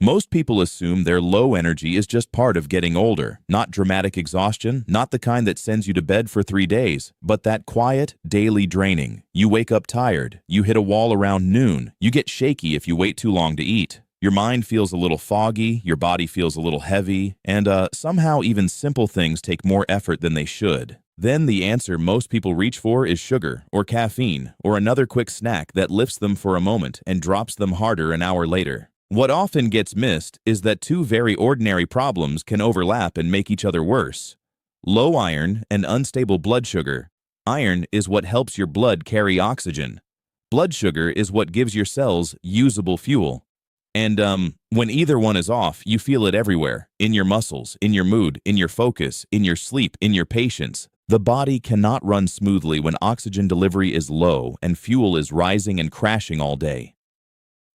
Most people assume their low energy is just part of getting older, not dramatic exhaustion, not the kind that sends you to bed for 3 days, but that quiet, daily draining. You wake up tired, you hit a wall around noon, you get shaky if you wait too long to eat. Your mind feels a little foggy, your body feels a little heavy, and somehow even simple things take more effort than they should. Then the answer most people reach for is sugar, or caffeine, or another quick snack that lifts them for a moment and drops them harder an hour later. What often gets missed is that two very ordinary problems can overlap and make each other worse. Low iron and unstable blood sugar. Iron is what helps your blood carry oxygen. Blood sugar is what gives your cells usable fuel. And when either one is off, you feel it everywhere, in your muscles, in your mood, in your focus, in your sleep, in your patience. The body cannot run smoothly when oxygen delivery is low and fuel is rising and crashing all day.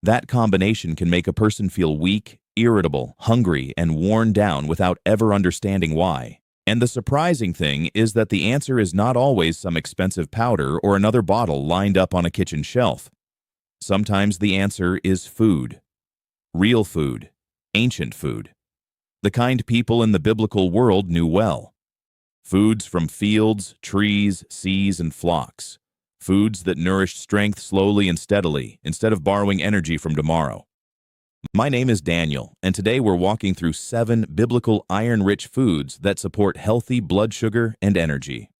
That combination can make a person feel weak, irritable, hungry, and worn down without ever understanding why. And the surprising thing is that the answer is not always some expensive powder or another bottle lined up on a kitchen shelf. Sometimes the answer is food. Real food. Ancient food. The kind people in the biblical world knew well. Foods from fields, trees, seas, and flocks. Foods that nourished strength slowly and steadily, instead of borrowing energy from tomorrow. My name is Daniel, and today we're walking through 7 biblical iron-rich foods that support healthy blood sugar and energy.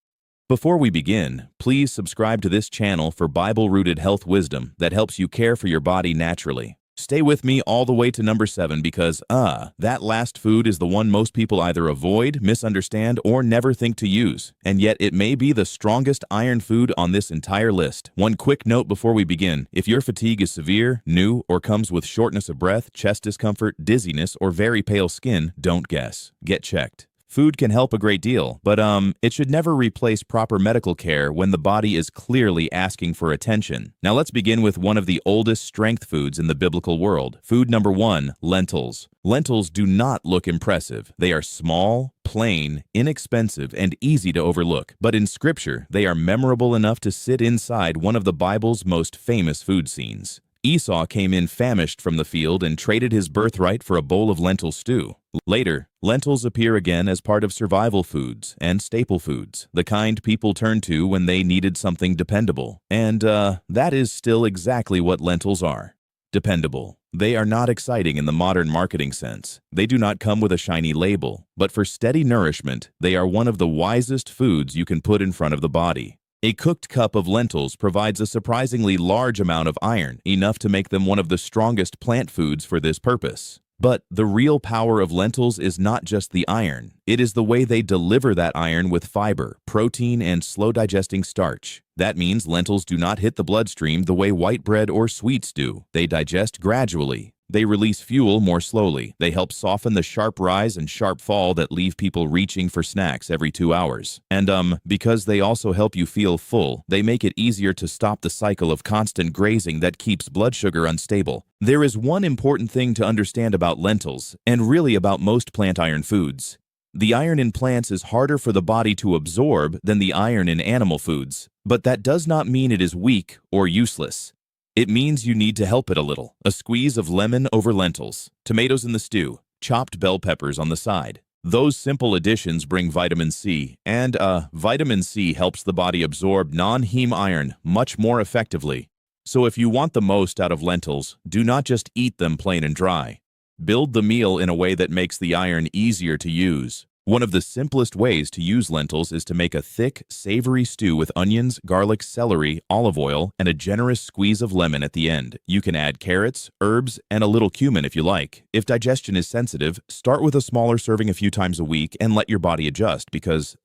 Before we begin, please subscribe to this channel for Bible-rooted health wisdom that helps you care for your body naturally. Stay with me all the way to number 7 because, that last food is the one most people either avoid, misunderstand, or never think to use. And yet it may be the strongest iron food on this entire list. One quick note before we begin. If your fatigue is severe, new, or comes with shortness of breath, chest discomfort, dizziness, or very pale skin, don't guess. Get checked. Food can help a great deal, but it should never replace proper medical care when the body is clearly asking for attention. Now let's begin with one of the oldest strength foods in the biblical world. Food number 1, lentils. Lentils do not look impressive. They are small, plain, inexpensive, and easy to overlook. But in Scripture, they are memorable enough to sit inside one of the Bible's most famous food scenes. Esau came in famished from the field and traded his birthright for a bowl of lentil stew. Later, lentils appear again as part of survival foods and staple foods, the kind people turned to when they needed something dependable. And that is still exactly what lentils are. Dependable. They are not exciting in the modern marketing sense. They do not come with a shiny label, but for steady nourishment, they are one of the wisest foods you can put in front of the body. A cooked cup of lentils provides a surprisingly large amount of iron, enough to make them one of the strongest plant foods for this purpose. But the real power of lentils is not just the iron. It is the way they deliver that iron with fiber, protein, and slow-digesting starch. That means lentils do not hit the bloodstream the way white bread or sweets do. They digest gradually. They release fuel more slowly. They help soften the sharp rise and sharp fall that leave people reaching for snacks every 2 hours. And because they also help you feel full, they make it easier to stop the cycle of constant grazing that keeps blood sugar unstable. There is one important thing to understand about lentils, and really about most plant iron foods. The iron in plants is harder for the body to absorb than the iron in animal foods, but that does not mean it is weak or useless. It means you need to help it a little. A squeeze of lemon over lentils, tomatoes in the stew, chopped bell peppers on the side. Those simple additions bring vitamin C, and vitamin C helps the body absorb non-heme iron much more effectively. So if you want the most out of lentils, do not just eat them plain and dry. Build the meal in a way that makes the iron easier to use. One of the simplest ways to use lentils is to make a thick, savory stew with onions, garlic, celery, olive oil, and a generous squeeze of lemon at the end. You can add carrots, herbs, and a little cumin if you like. If digestion is sensitive, start with a smaller serving a few times a week and let your body adjust because,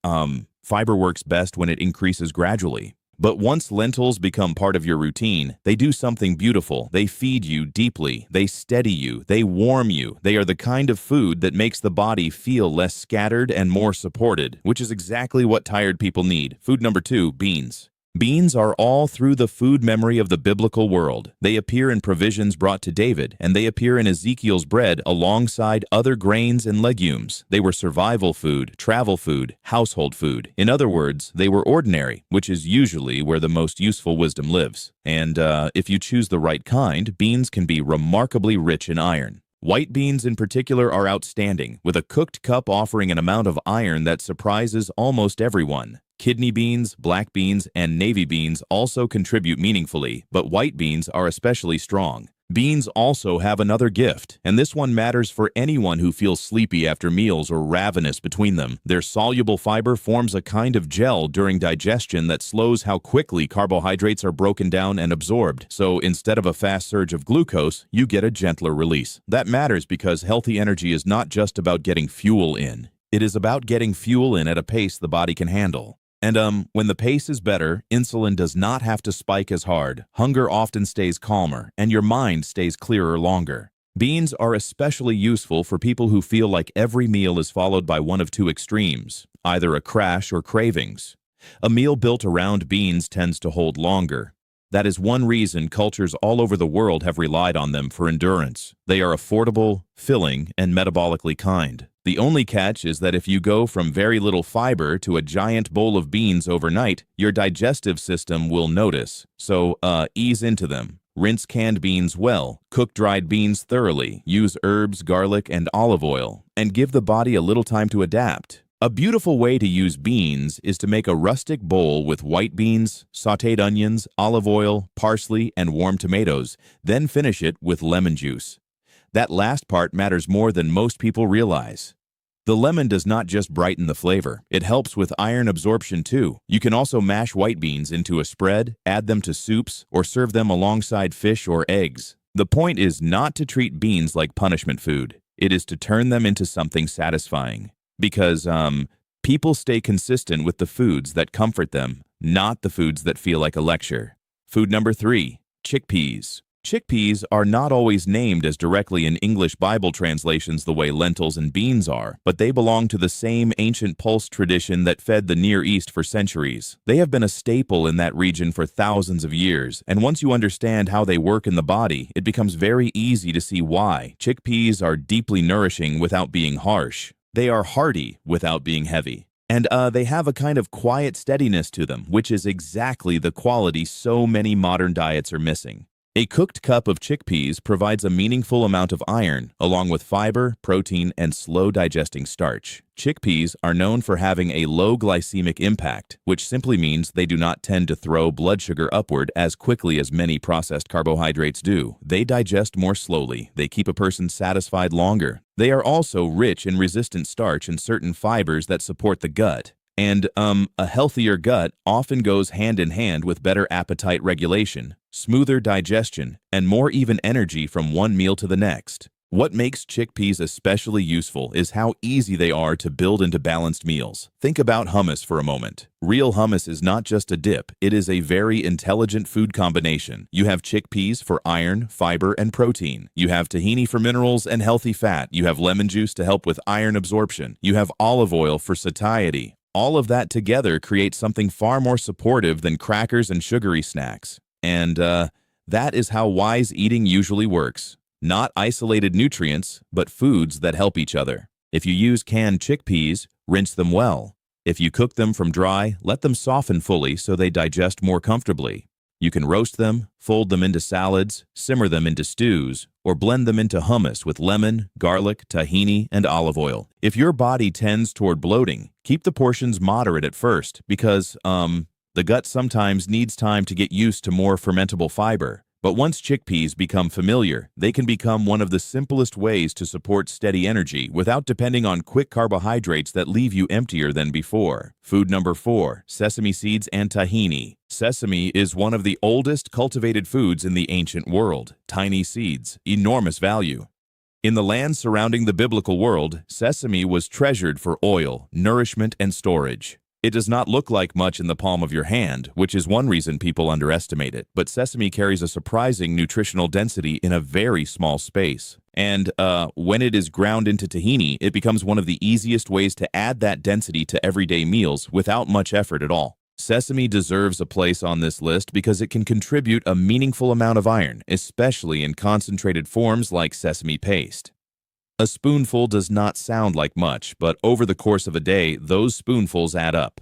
fiber works best when it increases gradually. But once lentils become part of your routine, they do something beautiful. They feed you deeply. They steady you. They warm you. They are the kind of food that makes the body feel less scattered and more supported, which is exactly what tired people need. Food number 2, beans. Beans are all through the food memory of the biblical world. They appear in provisions brought to David, and they appear in Ezekiel's bread alongside other grains and legumes. They were survival food, travel food, household food. In other words, they were ordinary, which is usually where the most useful wisdom lives. And if you choose the right kind, beans can be remarkably rich in iron. White beans in particular are outstanding, with a cooked cup offering an amount of iron that surprises almost everyone. Kidney beans, black beans, and navy beans also contribute meaningfully, but white beans are especially strong. Beans also have another gift, and this one matters for anyone who feels sleepy after meals or ravenous between them. Their soluble fiber forms a kind of gel during digestion that slows how quickly carbohydrates are broken down and absorbed. So instead of a fast surge of glucose, you get a gentler release. That matters because healthy energy is not just about getting fuel in. It is about getting fuel in at a pace the body can handle. And when the pace is better, insulin does not have to spike as hard, hunger often stays calmer, and your mind stays clearer longer. Beans are especially useful for people who feel like every meal is followed by one of two extremes, either a crash or cravings. A meal built around beans tends to hold longer. That is one reason cultures all over the world have relied on them for endurance. They are affordable, filling, and metabolically kind. The only catch is that if you go from very little fiber to a giant bowl of beans overnight, your digestive system will notice. So, ease into them. Rinse canned beans well, cook dried beans thoroughly, use herbs, garlic, and olive oil, and give the body a little time to adapt. A beautiful way to use beans is to make a rustic bowl with white beans, sautéed onions, olive oil, parsley, and warm tomatoes, then finish it with lemon juice. That last part matters more than most people realize. The lemon does not just brighten the flavor, it helps with iron absorption too. You can also mash white beans into a spread, add them to soups, or serve them alongside fish or eggs. The point is not to treat beans like punishment food. It is to turn them into something satisfying. Because, people stay consistent with the foods that comfort them, not the foods that feel like a lecture. Food number 3, chickpeas. Chickpeas are not always named as directly in English Bible translations the way lentils and beans are, but they belong to the same ancient pulse tradition that fed the Near East for centuries. They have been a staple in that region for thousands of years, and once you understand how they work in the body, it becomes very easy to see why. Chickpeas are deeply nourishing without being harsh. They are hearty without being heavy. And they have a kind of quiet steadiness to them, which is exactly the quality so many modern diets are missing. A cooked cup of chickpeas provides a meaningful amount of iron, along with fiber, protein, and slow-digesting starch. Chickpeas are known for having a low glycemic impact, which simply means they do not tend to throw blood sugar upward as quickly as many processed carbohydrates do. They digest more slowly. They keep a person satisfied longer. They are also rich in resistant starch and certain fibers that support the gut. And a healthier gut often goes hand in hand with better appetite regulation, smoother digestion, and more even energy from one meal to the next. What makes chickpeas especially useful is how easy they are to build into balanced meals. Think about hummus for a moment. Real hummus is not just a dip, it is a very intelligent food combination. You have chickpeas for iron, fiber, and protein. You have tahini for minerals and healthy fat. You have lemon juice to help with iron absorption. You have olive oil for satiety. All of that together creates something far more supportive than crackers and sugary snacks. And that is how wise eating usually works. Not isolated nutrients, but foods that help each other. If you use canned chickpeas, rinse them well. If you cook them from dry, let them soften fully so they digest more comfortably. You can roast them, fold them into salads, simmer them into stews, or blend them into hummus with lemon, garlic, tahini, and olive oil. If your body tends toward bloating, keep the portions moderate at first because, the gut sometimes needs time to get used to more fermentable fiber. But once chickpeas become familiar, they can become one of the simplest ways to support steady energy without depending on quick carbohydrates that leave you emptier than before. Food number 4, sesame seeds and tahini. Sesame is one of the oldest cultivated foods in the ancient world. Tiny seeds, enormous value. In the land surrounding the biblical world, sesame was treasured for oil, nourishment, and storage. It does not look like much in the palm of your hand, which is one reason people underestimate it, but sesame carries a surprising nutritional density in a very small space. And when it is ground into tahini, it becomes one of the easiest ways to add that density to everyday meals without much effort at all. Sesame deserves a place on this list because it can contribute a meaningful amount of iron, especially in concentrated forms like sesame paste. A spoonful does not sound like much, but over the course of a day, those spoonfuls add up.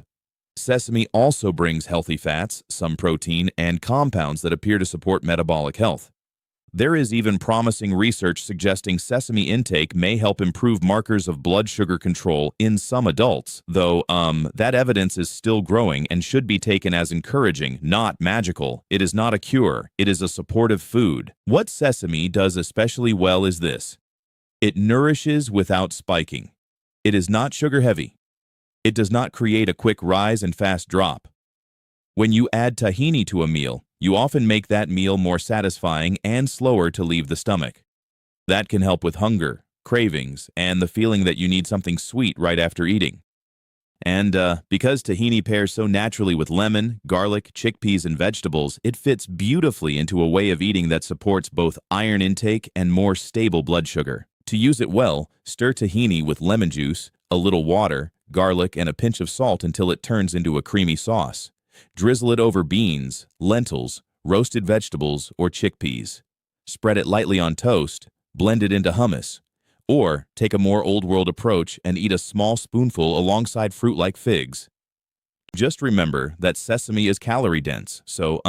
Sesame also brings healthy fats, some protein, and compounds that appear to support metabolic health. There is even promising research suggesting sesame intake may help improve markers of blood sugar control in some adults, though, that evidence is still growing and should be taken as encouraging, not magical. It is not a cure. It is a supportive food. What sesame does especially well is this. It nourishes without spiking. It is not sugar heavy. It does not create a quick rise and fast drop. When you add tahini to a meal, you often make that meal more satisfying and slower to leave the stomach. That can help with hunger, cravings, and the feeling that you need something sweet right after eating. And because tahini pairs so naturally with lemon, garlic, chickpeas, and vegetables, it fits beautifully into a way of eating that supports both iron intake and more stable blood sugar. To use it well, stir tahini with lemon juice, a little water, garlic, and a pinch of salt until it turns into a creamy sauce. Drizzle it over beans, lentils, roasted vegetables, or chickpeas. Spread it lightly on toast, blend it into hummus. Or take a more old-world approach and eat a small spoonful alongside fruit like figs. Just remember that sesame is calorie-dense, so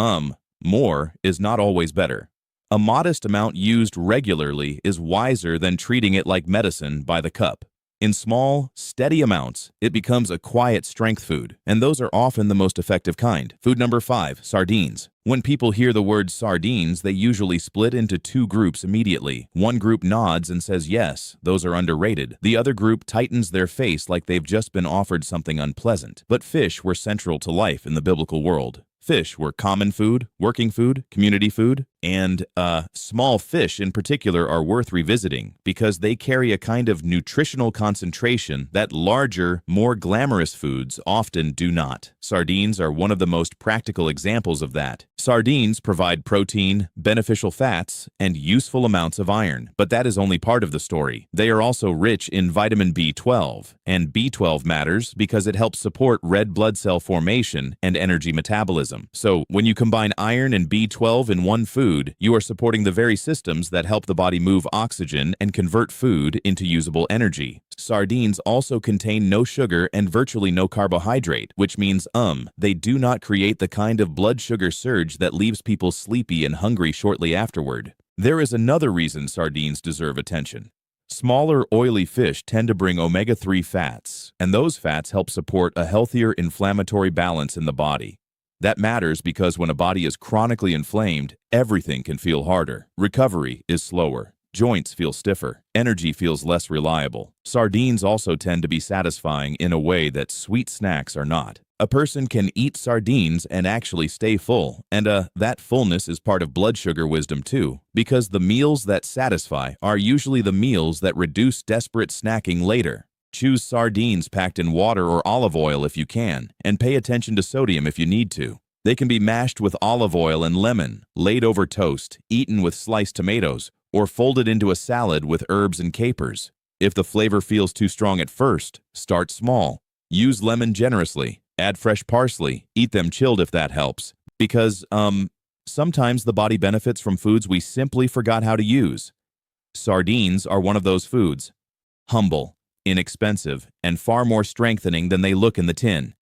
more is not always better. A modest amount used regularly is wiser than treating it like medicine by the cup. In small, steady amounts, it becomes a quiet strength food, and those are often the most effective kind. Food number 5, sardines. When people hear the word sardines, they usually split into two groups immediately. One group nods and says yes, those are underrated. The other group tightens their face like they've just been offered something unpleasant. But fish were central to life in the biblical world. Fish were common food, working food, community food, and small fish in particular are worth revisiting because they carry a kind of nutritional concentration that larger, more glamorous foods often do not. Sardines are one of the most practical examples of that. Sardines provide protein, beneficial fats, and useful amounts of iron, but that is only part of the story. They are also rich in vitamin B12, and B12 matters because it helps support red blood cell formation and energy metabolism. So, when you combine iron and B12 in one food, you are supporting the very systems that help the body move oxygen and convert food into usable energy. Sardines also contain no sugar and virtually no carbohydrate, which means they do not create the kind of blood sugar surge that leaves people sleepy and hungry shortly afterward. There is another reason sardines deserve attention. Smaller, oily fish tend to bring omega-3 fats, and those fats help support a healthier inflammatory balance in the body. That matters because when a body is chronically inflamed, everything can feel harder. Recovery is slower. Joints feel stiffer. Energy feels less reliable. Sardines also tend to be satisfying in a way that sweet snacks are not. A person can eat sardines and actually stay full, and that fullness is part of blood sugar wisdom too, because the meals that satisfy are usually the meals that reduce desperate snacking later. Choose sardines packed in water or olive oil if you can, and pay attention to sodium if you need to. They can be mashed with olive oil and lemon, laid over toast, eaten with sliced tomatoes, or folded into a salad with herbs and capers. If the flavor feels too strong at first, start small. Use lemon generously. Add fresh parsley. Eat them chilled if that helps. Because, sometimes the body benefits from foods we simply forgot how to use. Sardines are one of those foods. Humble, inexpensive, and far more strengthening than they look in the tin.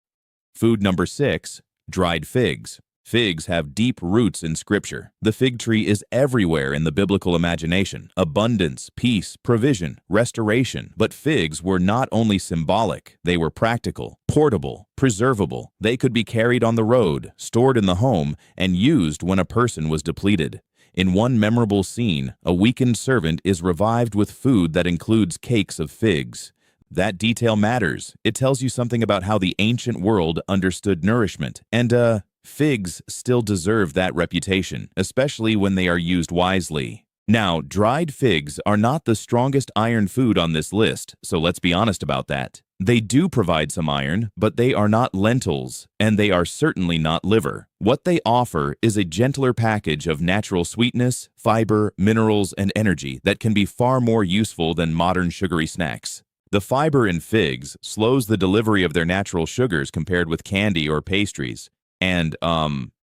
Food number 6, dried figs. Figs have deep roots in Scripture. The fig tree is everywhere in the biblical imagination. Abundance, peace, provision, restoration. But figs were not only symbolic, they were practical, portable, preservable. They could be carried on the road, stored in the home, and used when a person was depleted. In one memorable scene, a weakened servant is revived with food that includes cakes of figs. That detail matters. It tells you something about how the ancient world understood nourishment. And, figs still deserve that reputation, especially when they are used wisely. Now, dried figs are not the strongest iron food on this list, so let's be honest about that. They do provide some iron, but they are not lentils, and they are certainly not liver. What they offer is a gentler package of natural sweetness, fiber, minerals, and energy that can be far more useful than modern sugary snacks. The fiber in figs slows the delivery of their natural sugars compared with candy or pastries. And,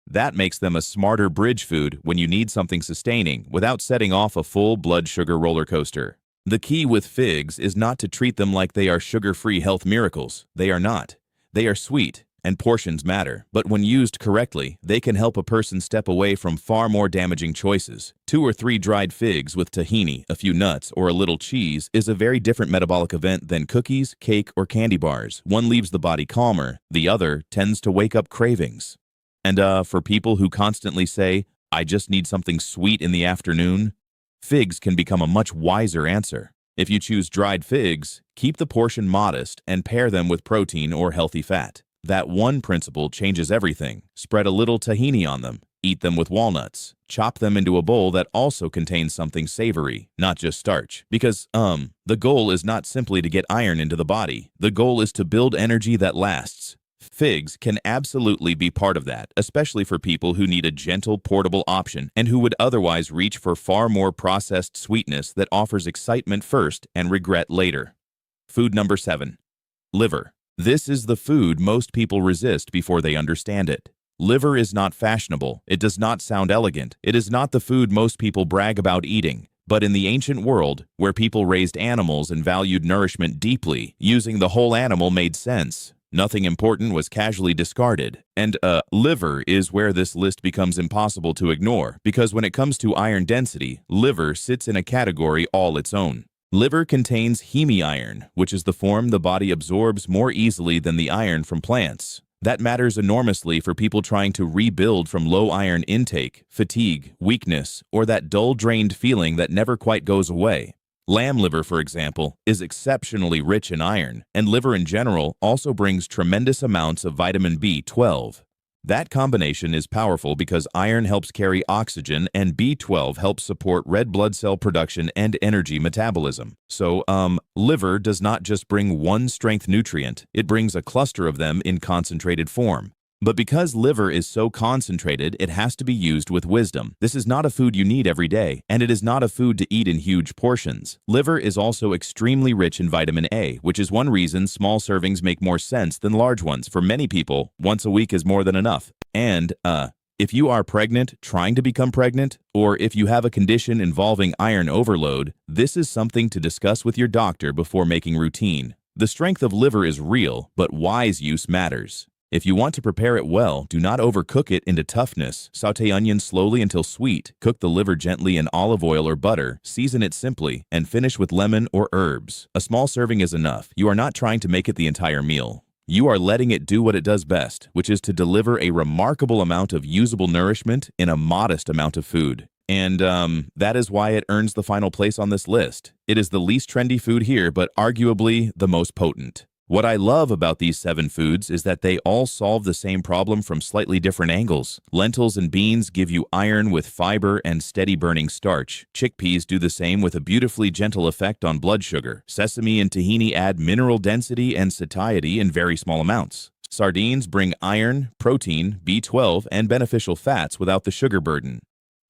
that makes them a smarter bridge food when you need something sustaining without setting off a full blood sugar roller coaster. The key with figs is not to treat them like they are sugar-free health miracles. They are not. They are sweet, and portions matter, but when used correctly, they can help a person step away from far more damaging choices. 2 or 3 dried figs with tahini, a few nuts, or a little cheese is a very different metabolic event than cookies, cake, or candy bars. One leaves the body calmer, the other tends to wake up cravings. And for people who constantly say, "I just need something sweet in the afternoon," figs can become a much wiser answer. If you choose dried figs, keep the portion modest and pair them with protein or healthy fat. That one principle changes everything. Spread a little tahini on them. Eat them with walnuts. Chop them into a bowl that also contains something savory, not just starch. Because, the goal is not simply to get iron into the body. The goal is to build energy that lasts. Figs can absolutely be part of that, especially for people who need a gentle, portable option and who would otherwise reach for far more processed sweetness that offers excitement first and regret later. Food number 7. Liver. This is the food most people resist before they understand it. Liver is not fashionable. It does not sound elegant. It is not the food most people brag about eating. But in the ancient world, where people raised animals and valued nourishment deeply, using the whole animal made sense. Nothing important was casually discarded. And liver is where this list becomes impossible to ignore, because when it comes to iron density, liver sits in a category all its own. Liver contains heme-iron, which is the form the body absorbs more easily than the iron from plants. That matters enormously for people trying to rebuild from low iron intake, fatigue, weakness, or that dull, drained feeling that never quite goes away. Lamb liver, for example, is exceptionally rich in iron, and liver in general also brings tremendous amounts of vitamin B12. That combination is powerful because iron helps carry oxygen and B12 helps support red blood cell production and energy metabolism. So, liver does not just bring one strength nutrient, it brings a cluster of them in concentrated form. But because liver is so concentrated, it has to be used with wisdom. This is not a food you need every day, and it is not a food to eat in huge portions. Liver is also extremely rich in vitamin A, which is one reason small servings make more sense than large ones. For many people, once a week is more than enough. And, if you are pregnant, trying to become pregnant, or if you have a condition involving iron overload, this is something to discuss with your doctor before making routine. The strength of liver is real, but wise use matters. If you want to prepare it well, do not overcook it into toughness. Sauté onions slowly until sweet. Cook the liver gently in olive oil or butter. Season it simply, and finish with lemon or herbs. A small serving is enough. You are not trying to make it the entire meal. You are letting it do what it does best, which is to deliver a remarkable amount of usable nourishment in a modest amount of food. And that is why it earns the final place on this list. It is the least trendy food here, but arguably the most potent. What I love about these 7 foods is that they all solve the same problem from slightly different angles. Lentils and beans give you iron with fiber and steady burning starch. Chickpeas do the same with a beautifully gentle effect on blood sugar. Sesame and tahini add mineral density and satiety in very small amounts. Sardines bring iron, protein, B12, and beneficial fats without the sugar burden.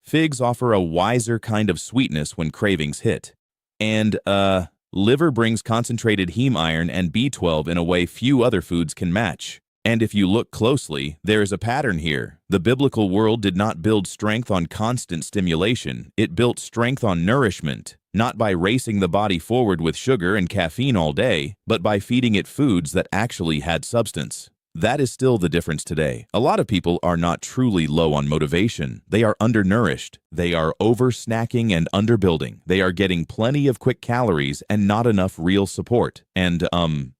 Figs offer a wiser kind of sweetness when cravings hit. And, liver brings concentrated heme iron and B12 in a way few other foods can match. And if you look closely, there is a pattern here. The biblical world did not build strength on constant stimulation. It built strength on nourishment, not by racing the body forward with sugar and caffeine all day, but by feeding it foods that actually had substance. That is still the difference today. A lot of people are not truly low on motivation. They are undernourished. They are over-snacking and underbuilding. They are getting plenty of quick calories and not enough real support. And,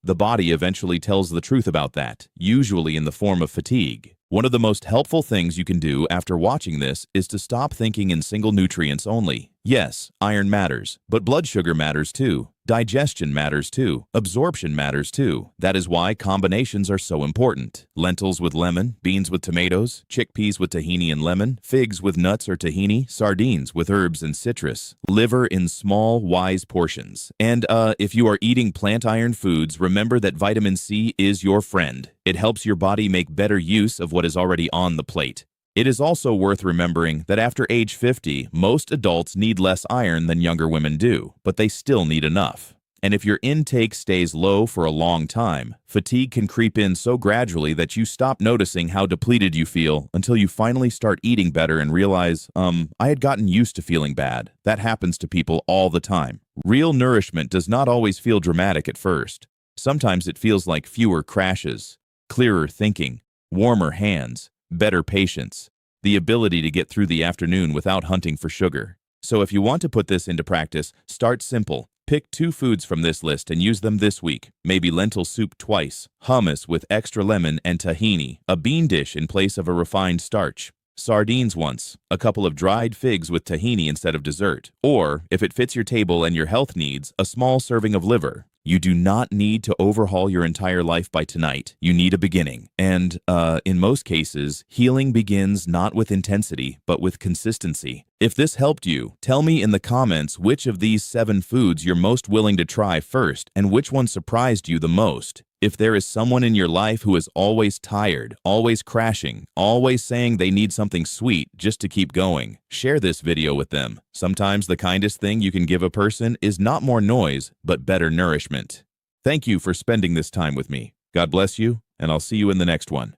the body eventually tells the truth about that, usually in the form of fatigue. One of the most helpful things you can do after watching this is to stop thinking in single nutrients only. Yes, iron matters, but blood sugar matters too. Digestion matters too. Absorption matters too. That is why combinations are so important. Lentils with lemon, beans with tomatoes, chickpeas with tahini and lemon, figs with nuts or tahini, sardines with herbs and citrus, liver in small, wise portions. And if you are eating plant iron foods, remember that vitamin C is your friend. It helps your body make better use of what is already on the plate. It is also worth remembering that after age 50, most adults need less iron than younger women do, but they still need enough. And if your intake stays low for a long time, fatigue can creep in so gradually that you stop noticing how depleted you feel until you finally start eating better and realize, I had gotten used to feeling bad. That happens to people all the time. Real nourishment does not always feel dramatic at first. Sometimes it feels like fewer crashes. clearer thinking, warmer hands, better patience, the ability to get through the afternoon without hunting for sugar. So if you want to put this into practice, start simple. Pick 2 foods from this list and use them this week. Maybe lentil soup twice, hummus with extra lemon and tahini, a bean dish in place of a refined starch, sardines once, a couple of dried figs with tahini instead of dessert, or, if it fits your table and your health needs, a small serving of liver. You do not need to overhaul your entire life by tonight. You need a beginning. And, in most cases, healing begins not with intensity, but with consistency. If this helped you, tell me in the comments which of these 7 foods you're most willing to try first and which one surprised you the most. If there is someone in your life who is always tired, always crashing, always saying they need something sweet just to keep going, share this video with them. Sometimes the kindest thing you can give a person is not more noise, but better nourishment. Thank you for spending this time with me. God bless you, and I'll see you in the next one.